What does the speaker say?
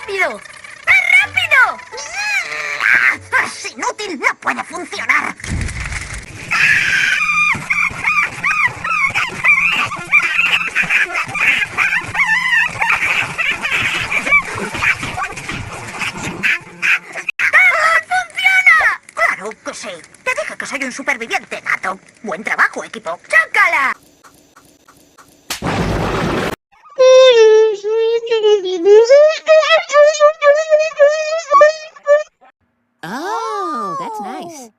rápido! ¡Más rápido! ¡Es inútil! ¡No puede funcionar! ¡Claro que sí! Te dije que soy un superviviente nato. Buen trabajo, equipo. ¡Chócala! Oh, that's nice.